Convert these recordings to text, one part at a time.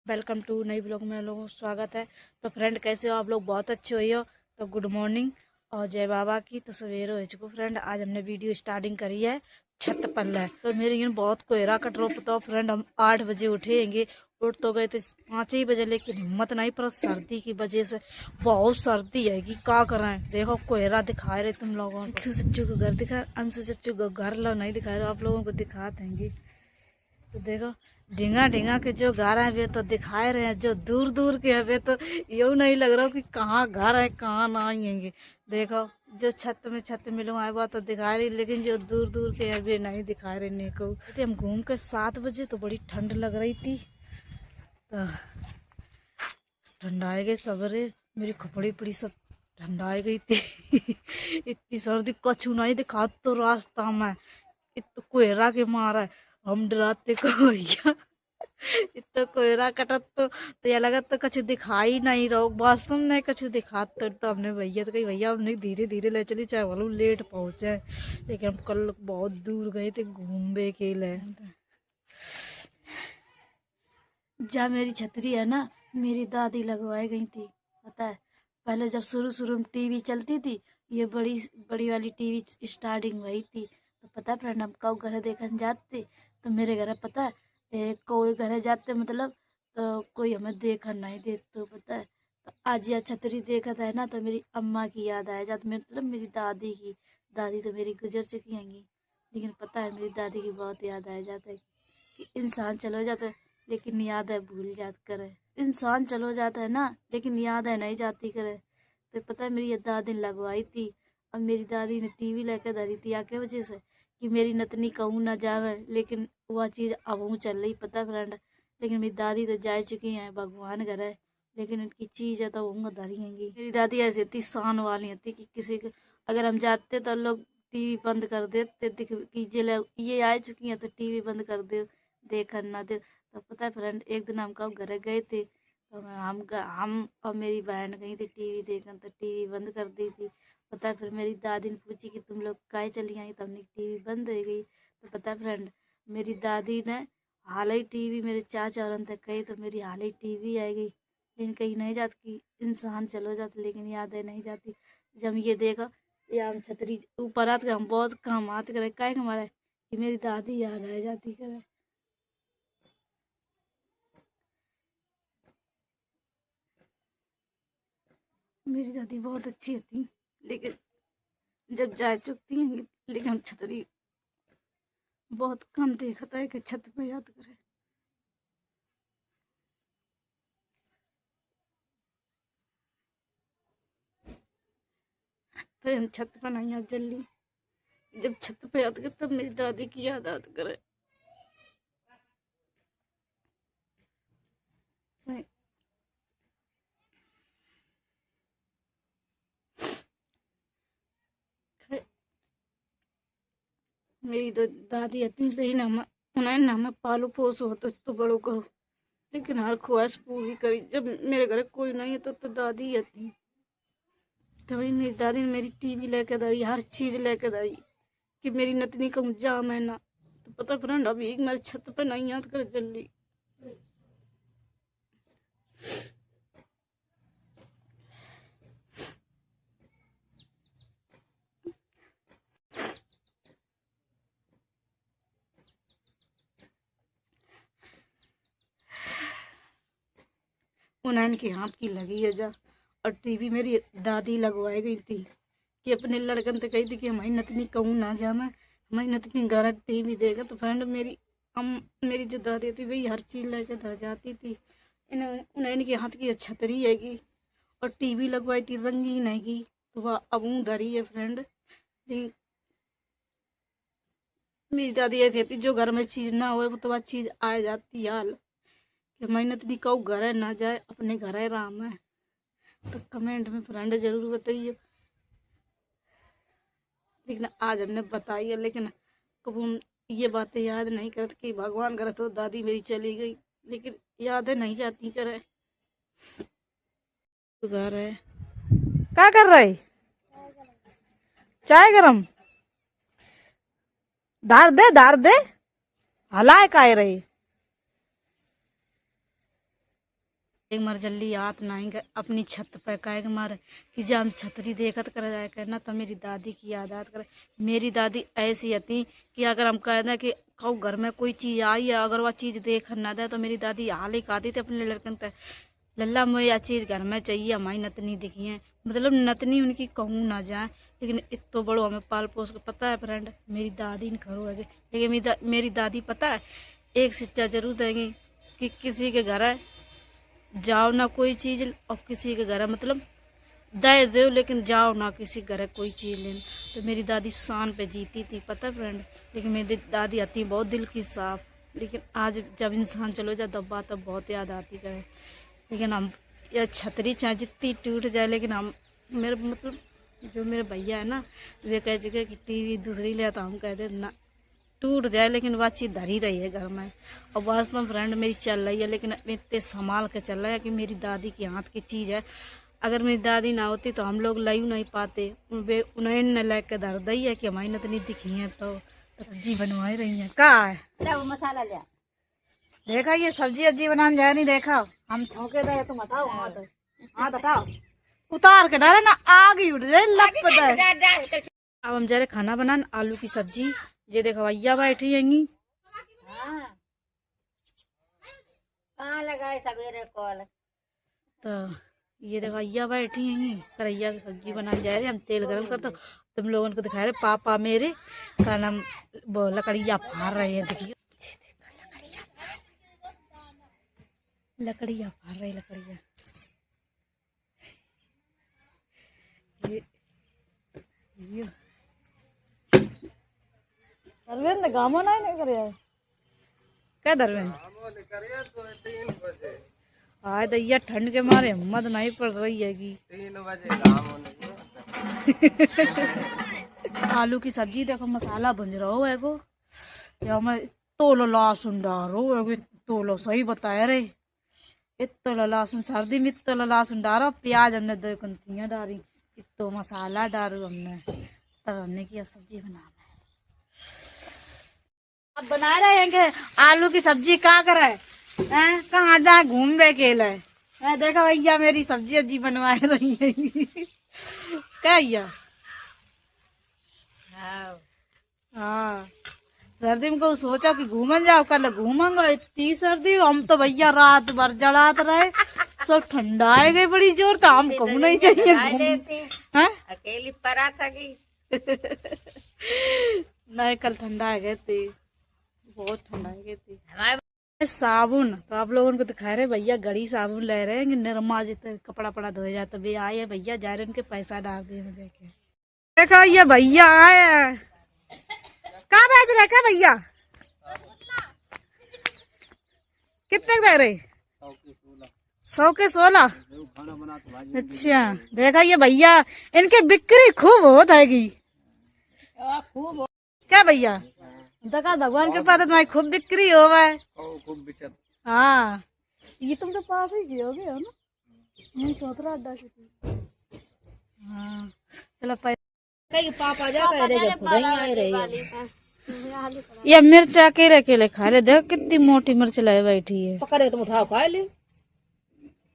Welcome to नई blog में लोगों को स्वागत है। तो फ्रेंड कैसे हो आप लोग? बहुत अच्छे हुई हो तो गुड मॉर्निंग और जय बाबा की। तो सवेरे हो चुको फ्रेंड। आज हमने वीडियो स्टार्टिंग करी है छत पर है। तो मेरे यहाँ बहुत कोहरा कट रहा पता फ्रेंड। हम 8 बजे उठेंगे, उठ तो गए थे 5 ही बजे, लेकिन हिम्मत नहीं पर सर्दी की वजह से बहुत सर्दी है कि क्या करें। देखो कोहरा दिखा रहे तुम लोगों को। अंशु चच्चू को घर दिखा, अंशु चच्चू को घर लो नहीं दिखा रहे, आप लोगों को दिखा देंगे। तो देखो ढींगा ढींगा के जो घर है वे तो दिखाए रहे हैं, जो दूर दूर के है वे तो यूँ नहीं लग रहा कि कहाँ घर है कहाँ ना आएंगे। देखो जो छत में लोग आए वो तो दिखा रही, लेकिन जो दूर दूर के है वे नहीं दिखा रहे ने को। हम घूम के 7 बजे तो बड़ी ठंड लग रही थी, तो ठंडाए गए सवेरे। मेरी कपड़ी पड़ी सब ठंडाई गई थी इतनी सर्दी कछु नहीं दिखा तो रास्ता में इतना कोहरा के मारा है। हम डराते को भैया इतना कोहरा कटत तो यह लगा तो कछु दिखाई नहीं रहो, वास्तव में कछु दिखा तो हमने भैया तो कही भैया हमने धीरे धीरे ले चली चाहे वालों लेट पहुंचे, लेकिन हम कल बहुत दूर गए थे घूमने के लिए। जहाँ मेरी छतरी है ना, मेरी दादी लगवाई गई थी पता है। पहले जब शुरू शुरू में टीवी चलती थी, ये बड़ी बड़ी वाली टीवी स्टार्टिंग हुई थी, तो पता है फ्रेंड हम कब घर देखने जाते। तो मेरे घर पता है कोई घर जाते मतलब तो कोई हमें देखा नहीं दे, तो पता है तो आज यह छतरी देखा था ना तो मेरी अम्मा की याद आया जाती, मतलब मेरी दादी की। दादी तो मेरी गुजर चुकी हैंगी, लेकिन पता है मेरी दादी की बहुत याद आया जाता है कि इंसान चलो जाता है लेकिन याद है भूल जात करे। इंसान चलो जाता है ना लेकिन याद है नहीं जाती करे। तो पता है मेरी ये दादी ने लगवाई थी। अब मेरी दादी ने टीवी लेकर धरी थी आके वजह से कि मेरी नतनी कहूँ ना जावे, लेकिन वह चीज़ अब वो चल रही पता फ्रेंड। लेकिन मेरी दादी तो जा चुकी हैं भगवान घर है, लेकिन उनकी चीज़ है तो वो धरी हैंगी। मेरी दादी ऐसी थी शान वाली थी कि किसी को अगर हम जाते तो लोग टीवी बंद कर देते दिख कि ये आ चुकी हैं तो टीवी बंद कर दे, देखा ना दे। तो पता है फ्रेंड एक दिन हम कब घर गए थे तो हम और मेरी बहन गई थी टीवी देखने, तो टीवी बंद कर दी थी। पता है फिर मेरी दादी ने पूछी कि तुम लोग काहे चली आई, तो हमने टीवी बंद हो गई। तो पता है फ्रेंड मेरी दादी ने हाल ही टीवी मेरे चाचा और तक गई तो मेरी हाल ही टीवी आई गई, लेकिन कहीं नहीं जाती कि इंसान चलो जाते लेकिन यादें नहीं जाती। जब ये देखा या हम छतरी ऊपर आते हम बहुत काम आते करे काय हमारे कि मेरी दादी याद आ जाती करे। मेरी दादी बहुत अच्छी थी, लेकिन जब जा चुकती हैं लेकिन हम छतरी बहुत कम देखता है कि छत पे याद करे। तो हम छत पर नहीं याद जल्दी, जब छत पे याद करे तब मेरी दादी की याद करे। नहीं, मेरी तो दादी इतनी सही ना उन्हें ना हमें पालो पोसो तो बड़ो करो, लेकिन हर ख्वाहिश पूरी करी। जब मेरे घर कोई नहीं है तो दादी ही थी। तभी मेरी दादी ने मेरी टीवी लेके दी, हर चीज़ लेके दी कि मेरी नतनी कहूँ जा मैं ना। तो पता फ्रेंड अभी एक मेरे छत पे नहीं याद कर जल्दी। उन्हें के हाथ की लगी है जा, और टीवी मेरी दादी लगवाई गई थी कि अपने लड़कन तो कही थी कि हमारी नतनी कहूँ ना जा मैं, हमारी नतनी घर टीवी देगा। तो फ्रेंड मेरी जो दादी थी वही हर चीज़ लेकर धर जाती थी। उन्हें के हाथ की छतरी हैगी और टीवी लगवाई थी रंगीन हैगी, तो वह अब धरी है फ्रेंड। लेकिन मेरी दादी ऐसी थी जो घर में चीज़ ना हो वो तो वह चीज़ आ जाती हाल कि मेहनत नहीं कहूँ घर ना जाए अपने घर है राम है। तो कमेंट में फ्रेंड जरूर बताइए। लेकिन आज हमने बताई है, लेकिन कब हम ये बातें याद नहीं करते कि भगवान करे तो दादी मेरी चली गई, लेकिन यादें नहीं जाती करे। घर है क्या कर रहे चाय गरम धार दे हलाए काय रहे। एक मार जल्दी याद ना आएंगे अपनी छत पे कहे के मारे कि जब हम छतरी देखत कर जाए करना तो मेरी दादी की याद आत करे। मेरी दादी ऐसी थी कि अगर हम कह दें कि कहो घर में कोई चीज़ आई है, अगर वह चीज़ देख ना दे तो मेरी दादी हाल ही कहती थी अपने लड़कन पे, लल्ला मुझे यह चीज़ घर में चाहिए, हमारी नतनी दिखी है। मतलब नतनी उनकी कहूँ ना जाए, लेकिन इतना बड़ो हमें पाल पोस के पता है फ्रेंड मेरी दादी ने करो है। लेकिन मेरी दादी पता है एक शिक्षा जरूर देंगी कि किसी के घर है जाओ ना कोई चीज़ और किसी के घर मतलब दे दो, लेकिन जाओ ना किसी घर कोई चीज़ लेने। तो मेरी दादी शान पे जीती थी पता फ्रेंड। लेकिन मेरी दादी आती बहुत दिल की साफ, लेकिन आज जब इंसान चलो जाए दब्बा तब बहुत याद आती करे। लेकिन हम यह छतरी चाहे जितनी टूट जाए, लेकिन हम मेरे मतलब जो मेरे भैया है ना वे कह चुके कि टीवी दूसरी ले तो हम कह दे ना टूट जाए, लेकिन वह चीज़ धरी रही है घर में। और वास्तव में फ्रेंड मेरी चल रही है, लेकिन इतने संभाल के चल रहा है कि मेरी दादी के हाथ की चीज़ है। अगर मेरी दादी ना होती तो हम लोग लाई नहीं पाते, वे उन्हें न लेकर धर दी है कि हमारी नतनी दिखी है तो सब्जी बनवाई रही है। कहाँ है वो मसाला लिया देखा, ये सब्जी अब्जी बनाने जा नहीं देखा हम छोके दे तुम हटाओ हाथ, हाथ हटाओ उतार के डाले ना आग ही उठ जाए लप। अब हम जा रहे खाना बनाने आलू की सब्जी। ये देखो भैया बैठी हैंगी। कहाँ लगाए सवेरे कॉल तो ये देखो भैया बैठी हैंगी, करैया की सब्जी बनाने जा रहे हम। तेल गरम कर दो, तुम लोगों को दिखा रहे पापा मेरे कल हम वो लकड़िया फाड़ रहे हैं। देखिए लकड़िया फाड़ रहे लकड़िया। ये धर्मेंद्र गामो नहीं करे क्या धर्मेंद्र आज दैया ठंड के मारे हिम्मत नहीं पड़ रही है कि 3 बजे आलू की सब्जी देखो मसाला भुंज रहा हो एगो या मैं तोलो लहसुन डारो एगो तोलो सही बताए रे इतना लहसुन सर्दी में इतना लहसुन डालो, प्याज हमने 2 कंतियाँ डाली, इतना मसाला डालो हमने तब हमने किया सब्जी बना। अब बना रहे हैं कि आलू की सब्जी कहाँ करे हैं कहाँ जा घूम बे के लिए देखा भैया मेरी सब्जी अब्जी बनवा रही है क्या भैया। हाँ सर्दी में को सोचा कि घूमन जाओ, कल घूमेंगे इतनी सर्दी हम तो भैया रात भर जड़ाते रहे सब ठंडा आ गई बड़ी जोर, तो हम कहूँ नहीं चाहिए अकेली परा था कि नहीं कल ठंडा आ गए थे बहुत ठंडा आ गई थी। साबुन तो आप लोगों को दिखा रहे भैया गड़ी साबुन ले रहे हैं निर्मा जितने कपड़ा पड़ा धोए जाए तो वे आए भैया जा रहे उनके पैसा डाल दिए मुझे के देखा ये भैया आए कहाँ बेच रहे क्या भैया कितने दे रहे 100 के 16। अच्छा देखा ये भैया इनके बिक्री खूब होत हैगी क्या भैया देखा भगवान के पास तुम्हारी खूब बिक्री हो खूब। हाँ ये तुम तो पास ही गए होगे हो ना नहीं 17 अड्डा से। हाँ चलो पापा जा रहे ये मिर्च अकेले अकेले खा ले, देख कितनी मोटी मिर्च लाए बैठी है पकड़े तुम उठाओ खा ले।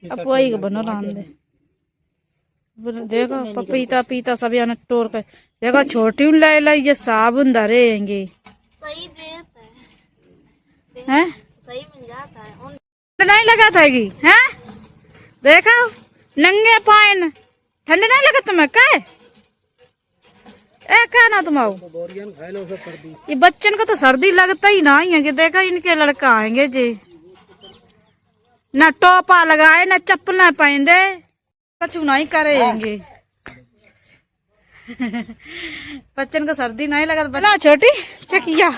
अब वही बनो राम दे देखो पपीता पीता सब यहाँ टोर कर देखो छोटी लाई लाई ये साबुन धरेंगे सही देता है सही मिल जाता है नहीं लगा था हैं देखा नंगे पाइन ठंडे नहीं लगा तुम्हें क्या क्या ना तुम आओ ये बच्चन को तो सर्दी लगता ही ना है कि देखा इनके लड़का आएंगे जी ना टोपा लगाए ना चप्पल पहन दे कुछ नहीं करेंगे बच्चन को सर्दी नहीं लगा तो बना छोटी चकिया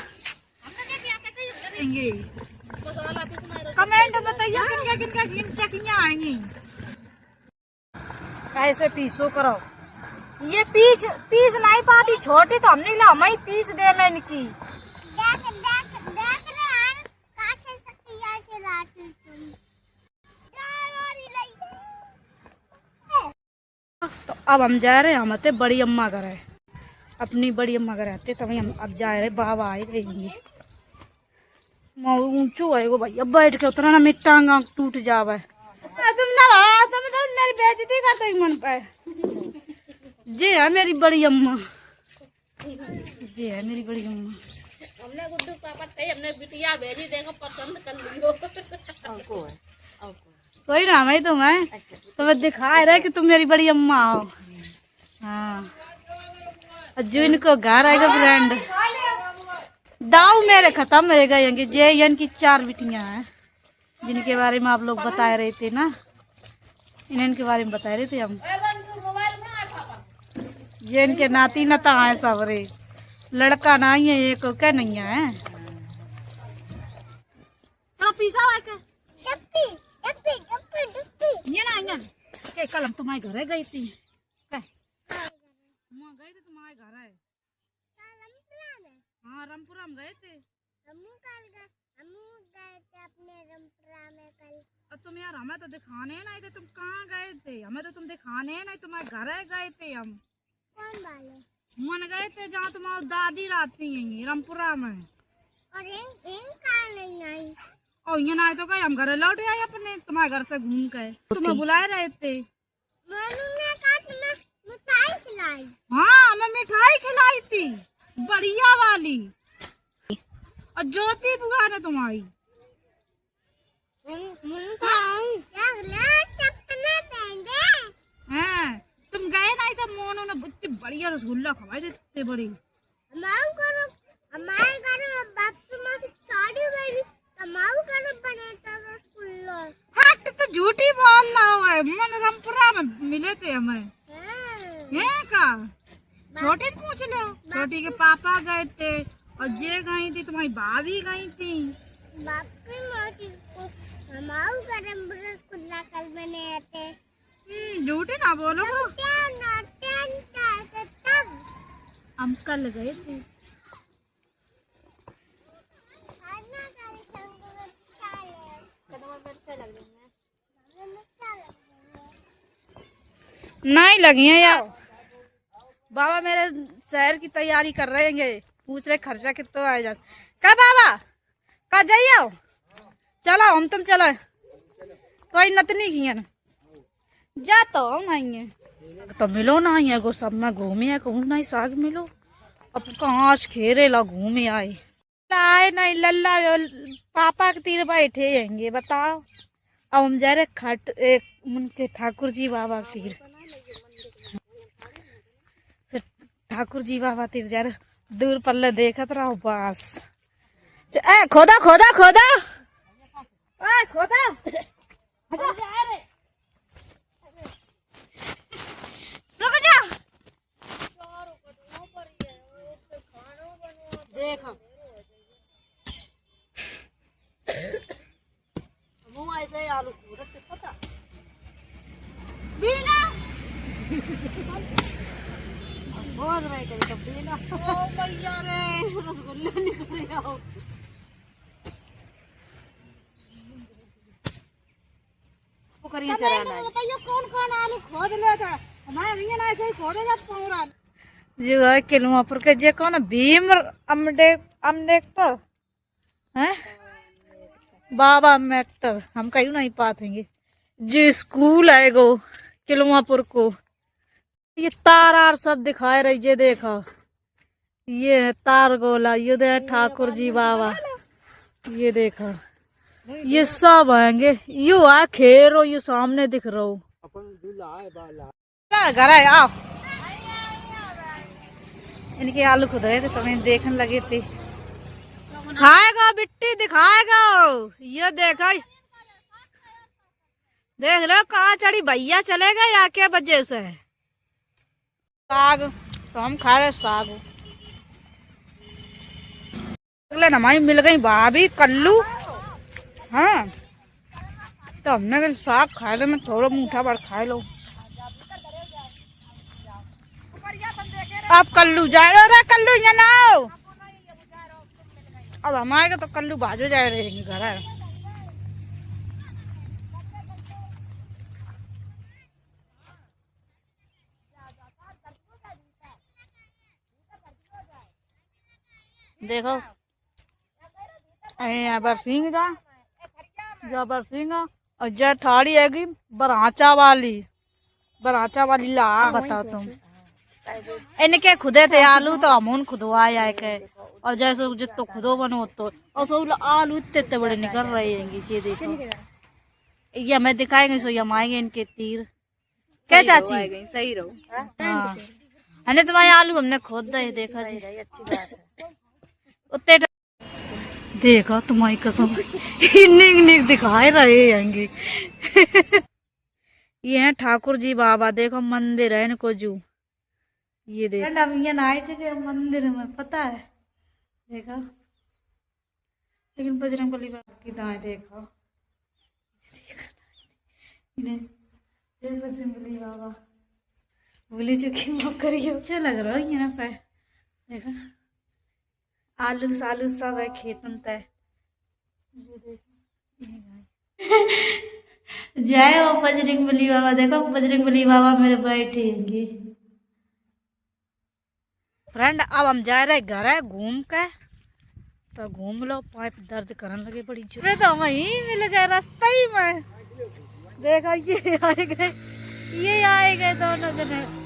कमेंट बताइए किन चकियां आएंगी कैसे पीसो करो ये पीस नहीं पाती छोटी तो हमने ला हमें पीस दे मैं इनकी तो अब हम जा रहे हैं हम आते बड़ी अम्मा घर है अपनी बड़ी अम्मा घर आते तभी हम अब जा रहे बाबा आए रहेंगे ऊंचू है वो भाई अब बैठ के उतना ना मिट्टा टूट जावे तुम ना तुम तो मेरी बेइज्जती करते ही मन पे। जी है मेरी बड़ी अम्मा, जी है मेरी बड़ी अम्मा। हमने गुड्डू पापा कही हमने बिटिया भेजी देखो पसंद कर लियो। कोई ना मैं तुम्हें दिखा रहा है कि तुम मेरी बड़ी अम्मा हो। हाँ जो इनको घर आएगा फ्रेंड दाऊ मेरे खत्म हो गए। जे इनकी 4 बिटियां हैं जिनके बारे में आप लोग बता रहे थे ना, इनके बारे में बता रहे थे हम। ये इनके नाती नता है सब रे, लड़का नहीं है एक क्या नहीं है। पीसा ये ना के कल हम तुम्हारे घर गई थी, गए थे तुम्हारे घर है। हाँ रामपुरा में गए थे। अपने रंपरा में कल। अब तुम यार हमें तो दिखाने नहीं थे, तुम कहाँ गए थे? हमें तो तुम दिखाने नहीं, तुम्हारे घर गए थे हम। कौन वाले? मन गए थे जहाँ तुम्हारी दादी रहती है रामपुरा में। और नहीं आई। और ये ना तो कहीं हम घर लौट आए अपने, तुम्हारे घर से घूम के तुम्हें बुलाए रहे थे। मनु ने कहा तुम्हें मिठाई खिलाई। हाँ हमें मिठाई खिलाई थी बढ़िया वाली, और ज्योति बुआ ने तुम्हारी। हाँ तुम गए नहीं तो मोनू ने इतनी बढ़िया रसगुल्ला खवाए थे, इतने बड़ी। हमारे घर में बापू माँ से शादी हुई, हमारे घर में बने थे रसगुल्ला। हट तो झूठी बोलना हुआ, मन रामपुरा में मिले थे हमें। है का छोटी पूछ लो, छोटी के पापा गए थे और जे गई थी तुम्हारी भाभी गई थी। बापू मासी को हमारे घर में रसगुल्ला कल बने थे। झूठे ना बोलो। तब हम कल गए थे। नहीं लगी है यार, बाबा मेरे शहर की तैयारी कर रहे हैं, पूछ रहे खर्चा कितना आ जाता। क्या बाबा का जाइए, चलो हम तुम चलो कोई नतनी की जा तो नहीं तो मिलो ना है गो सब में घूमे है कहूँ नहीं साग मिलो। अब कहाँ खेरे ला घूमे आए लाए नहीं लल्ला पापा के तीर बैठे आएंगे बताओ। अब हम जा रहे खट एक उनके ठाकुर जी बाबा तीर, ठाकुर जी बाबा तीर जा रहे दूर पल्ले देखत रहो बस। खोदा खोदा खोदा खोदा रुक जा देखो मुँह ऐसे आलू पता बीना बोल रहे थे तो बीना ओ भैया रे रसगुल्ला निकल आओ। बताइए कौन कौन आलू खोद लेता हमारे ना ऐसे ही खोदेगा पूरा जो है किलोपुर के जे कौन भीम अम्बेडकर है बाबा अम्बेडकर हम कहीं नहीं पातेंगे जो स्कूल है गो किलोपुर को। ये तार आर सब दिखाए रही जे देखा ये है तार गोला, ये दे ठाकुर जी बाबा, ये देखा ये सब आएंगे यू आ खेरो ये सामने दिख रहा हो घर है आओ। इनके आलू खुद रहे थे तो मैं देखने लगे थे खाएगा बिट्टी दिखाएगा ये देखा देख लो कहाँ चढ़ी भैया चले गए या क्या वजह से। साग तो हम खा रहे साग अगले हमारी मिल गई भाभी कल्लू। हाँ तो हमने साग खाए लो मैं थोड़ा मीठा बार खाए लो। आप कल्लू जा रहे कल्लू ये ना अब हम आएगा तो कल्लू बाजू जा रहे हैं घर है। देखो बरसिंग जा बरसिंग और जेठाड़ी हैगी बराचा वाली ला बताओ तुम। इनके खुदे थे आलू तो अमून खुदवाया के और जैसे जितो खुदो बनो तो और सो आलू इतने बड़े निकल रहे हैं। ये देखो ये हमें दिखाएंगे सो हम आएंगे इनके तीर क्या चाची सही रहो। हाँ है तुम्हारे आलू हमने खोद दे देखा जी अच्छी बात है। उतने देखा तुम्हारी कसम निक दिखाए रहे होंगे। ये है ठाकुर जी बाबा देखो मंदिर है इनको जू ये देखो हम यहाँ आए चुके मंदिर में पता है देखा लेकिन बजरंगबली बाबा की दाएं देखो बजरंगबली बाबा भूली चुकी माफ करिए। अच्छा लग रहा है यहाँ पे देखा आलू सालू सब है खेत में तय। जय हो बजरंगबली बाबा देखो बजरंगबली बाबा मेरे बैठेंगे। फ्रेंड अब हम जा रहे घर है घूम के तो घूम लो पाइप दर्द करने लगे बड़ी जोर तो वहीं मिल गए रास्ते ही में देखा ये आए गए दोनों जने।